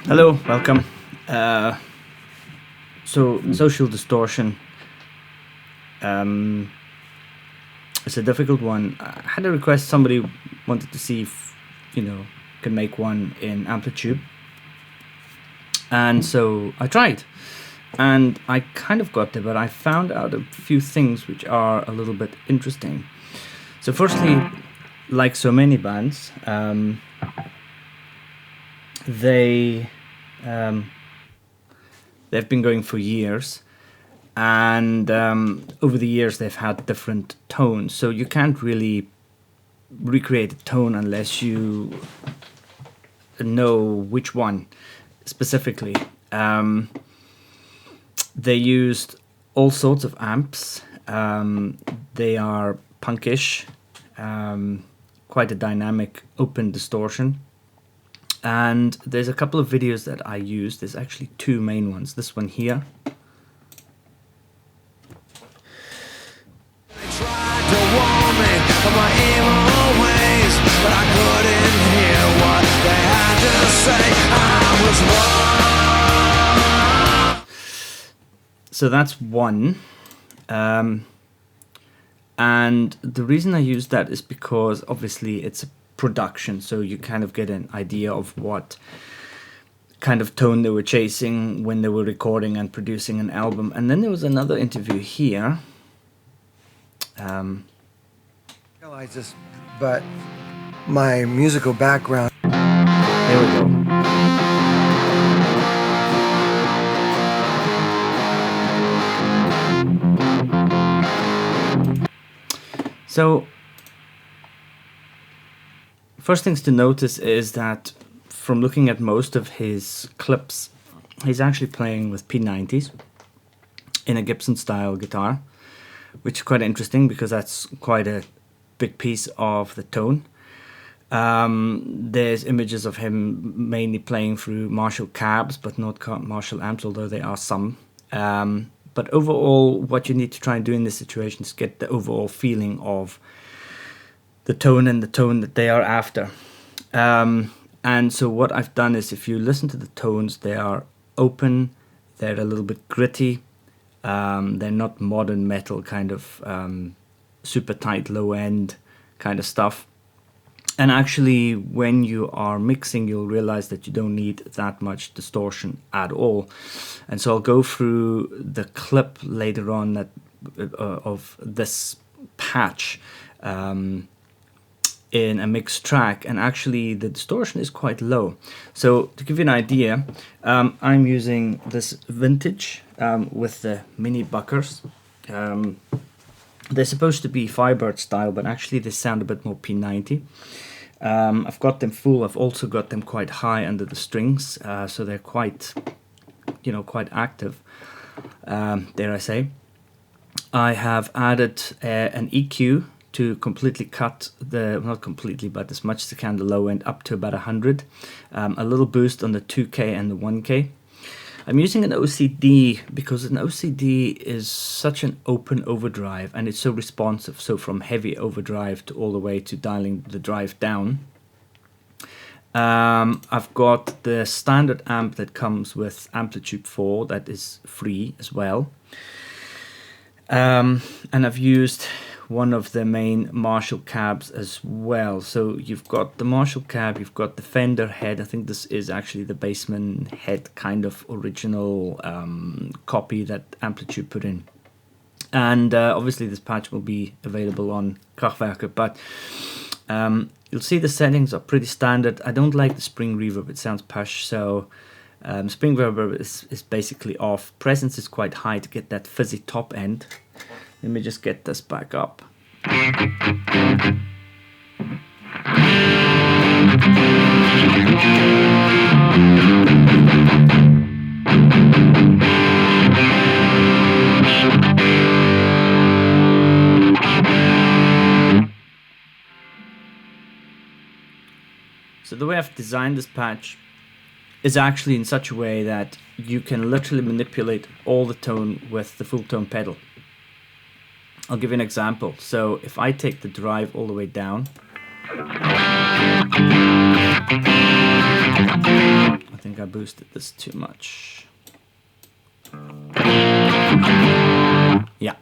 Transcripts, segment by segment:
Hello, welcome. Social Distortion. It's a difficult one. I had a request. Somebody wanted to see if, can make one in Amplitube. And so I tried. And I kind of got there, but I found out a few things which are a little bit interesting. So firstly, like so many bands, they've been going for years, and over the years they've had different tones, so you can't really recreate a tone unless you know which one specifically. They used all sorts of amps. They are punkish, quite a dynamic open distortion. And there's a couple of videos that I used. There's actually two main ones. This one here. They tried to warn me of my evil ways, but I couldn't hear what they had to say. I was wrong. So that's one. And the reason I use that is because obviously it's a production, so you kind of get an idea of what kind of tone they were chasing when they were recording and producing an album. And then there was another interview here. Realize this, but my musical background. There we go. So first things to notice is that from looking at most of his clips, he's actually playing with P90s in a Gibson style guitar, which is quite interesting because that's quite a big piece of the tone. There's images of him mainly playing through Marshall cabs, but not Marshall amps, although there are some. But overall, what you need to try and do in this situation is get the overall feeling of the tone and the tone that they are after. And so what I've done is, if you listen to the tones, they are open, they're a little bit gritty, they're not modern metal kind of super tight low end kind of stuff. And actually, when you are mixing, you'll realize that you don't need that much distortion at all. And so I'll go through the clip later on that of this patch in a mixed track, and actually the distortion is quite low. So to give you an idea, I'm using this vintage with the mini buckers. They're supposed to be Firebird style, but actually they sound a bit more P90. I've got them full. I've also got them quite high under the strings, so they're quite, quite active, dare I say. I have added an EQ to completely cut not completely, but as much as I can, the low end up to about 100. A little boost on the 2K and the 1K. I'm using an OCD because an OCD is such an open overdrive and it's so responsive. So from heavy overdrive to all the way to dialing the drive down. I've got the standard amp that comes with Amplitube4 that is free as well. And I've used one of the main Marshall cabs as well. So you've got the Marshall cab, you've got the Fender head. I think this is actually the Bassman head kind of original copy that Amplitube put in. And obviously this patch will be available on Kraftwerker, but you'll see the settings are pretty standard. I don't like the spring reverb, it sounds push, so spring reverb is basically off. Presence is quite high to get that fuzzy top end. Let me just get this back up. So the way I've designed this patch is actually in such a way that you can literally manipulate all the tone with the Fulltone pedal. I'll give you an example. So if I take the drive all the way down, I think I boosted this too much. Yeah.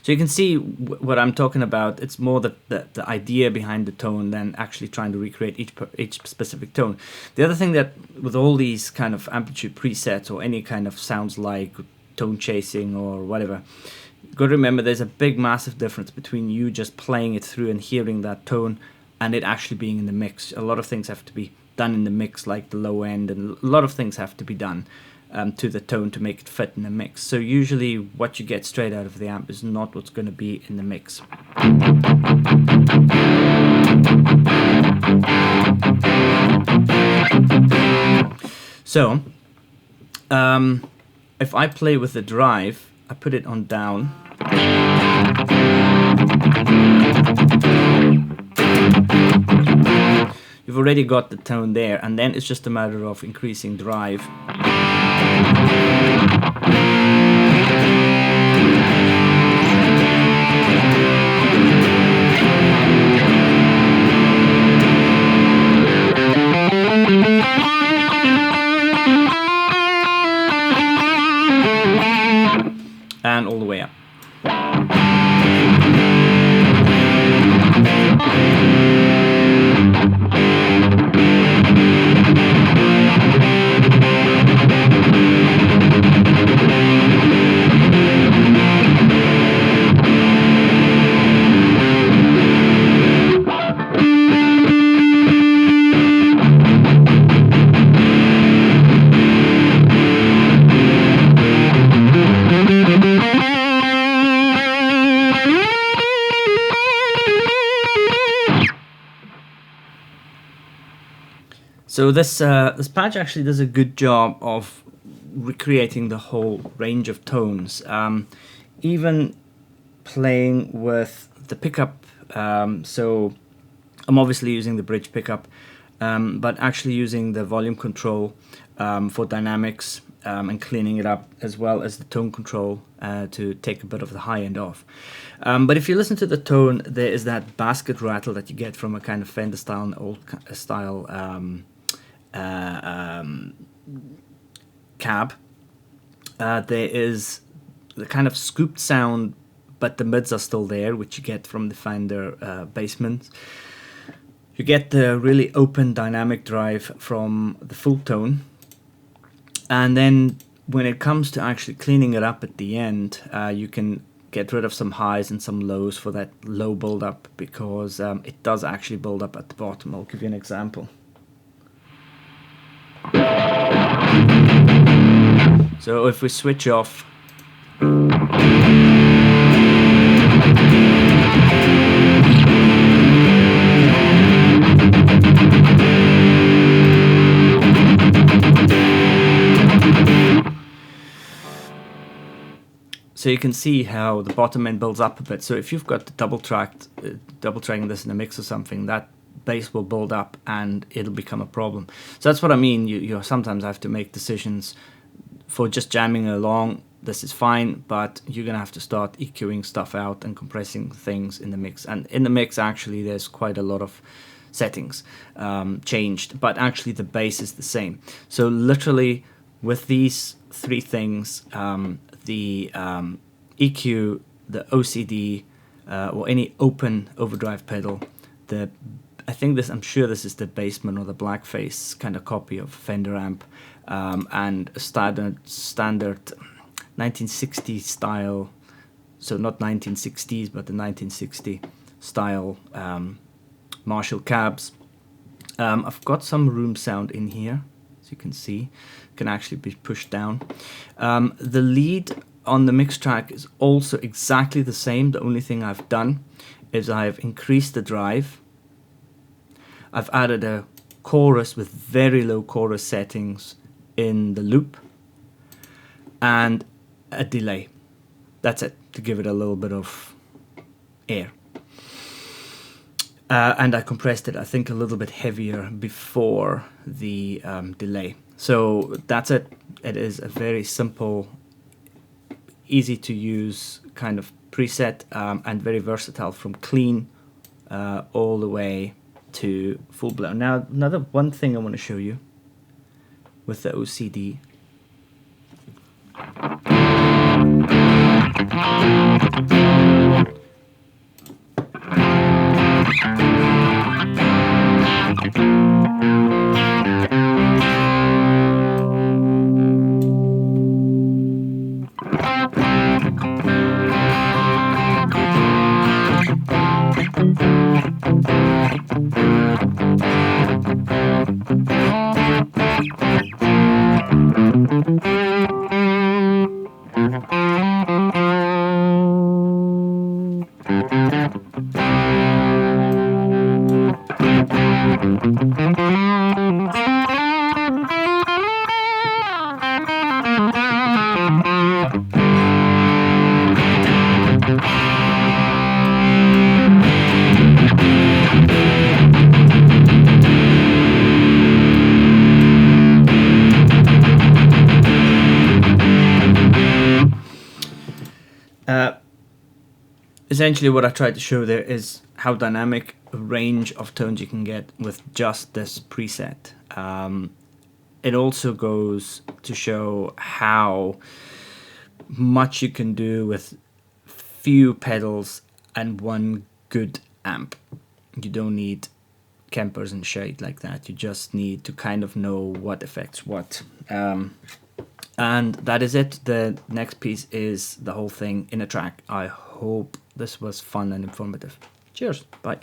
So you can see what I'm talking about. It's more the idea behind the tone than actually trying to recreate each specific tone. The other thing that with all these kind of Amplitube presets or any kind of sounds like tone chasing or whatever, you've got to remember there's a big massive difference between you just playing it through and hearing that tone and it actually being in the mix. A lot of things have to be done in the mix, like the low end, and a lot of things have to be done to the tone to make it fit in the mix. So usually what you get straight out of the amp is not what's going to be in the mix. So if I play with the drive, I put it on down. You've already got the tone there, and then it's just a matter of increasing drive. And all the way up. So this patch actually does a good job of recreating the whole range of tones. Even playing with the pickup, so I'm obviously using the bridge pickup, but actually using the volume control for dynamics and cleaning it up, as well as the tone control to take a bit of the high end off. But if you listen to the tone, there is that basket rattle that you get from a kind of Fender style and old style cab. There is the kind of scooped sound, but the mids are still there, which you get from the Fender basement. You get the really open dynamic drive from the Fulltone, and then when it comes to actually cleaning it up at the end, you can get rid of some highs and some lows for that low build up, because it does actually build up at the bottom. I'll give you an example. So if we switch off, so you can see how the bottom end builds up a bit. So if you've got the double tracking this in a mix or something, that bass will build up and it'll become a problem. So that's what I mean. You sometimes have to make decisions. For just jamming along, this is fine, but you're gonna have to start EQing stuff out and compressing things in the mix. And in the mix, actually, there's quite a lot of settings changed, but actually the bass is the same. So literally, with these three things, the EQ, the OCD, or any open overdrive pedal, I'm sure this is the Bassman or the Blackface kind of copy of Fender amp, and a standard 1960s style, so not 1960s, but the 1960 style Marshall cabs. I've got some room sound in here, as you can see, can actually be pushed down. The lead on the mix track is also exactly the same. The only thing I've done is I've increased the drive. I've added a chorus with very low chorus settings in the loop, and a delay. That's it, to give it a little bit of air. And I compressed it, I think, a little bit heavier before the delay. So that's it. It is a very simple, easy to use kind of preset, and very versatile from clean all the way to full blown. Now, another one thing I want to show you with the OCD. Essentially what I tried to show there is how dynamic a range of tones you can get with just this preset. It also goes to show how much you can do with few pedals and one good amp. You don't need Kempers and shit like that. You just need to kind of know what affects what. And that is it. The next piece is the whole thing in a track. I hope this was fun and informative. Cheers. Bye.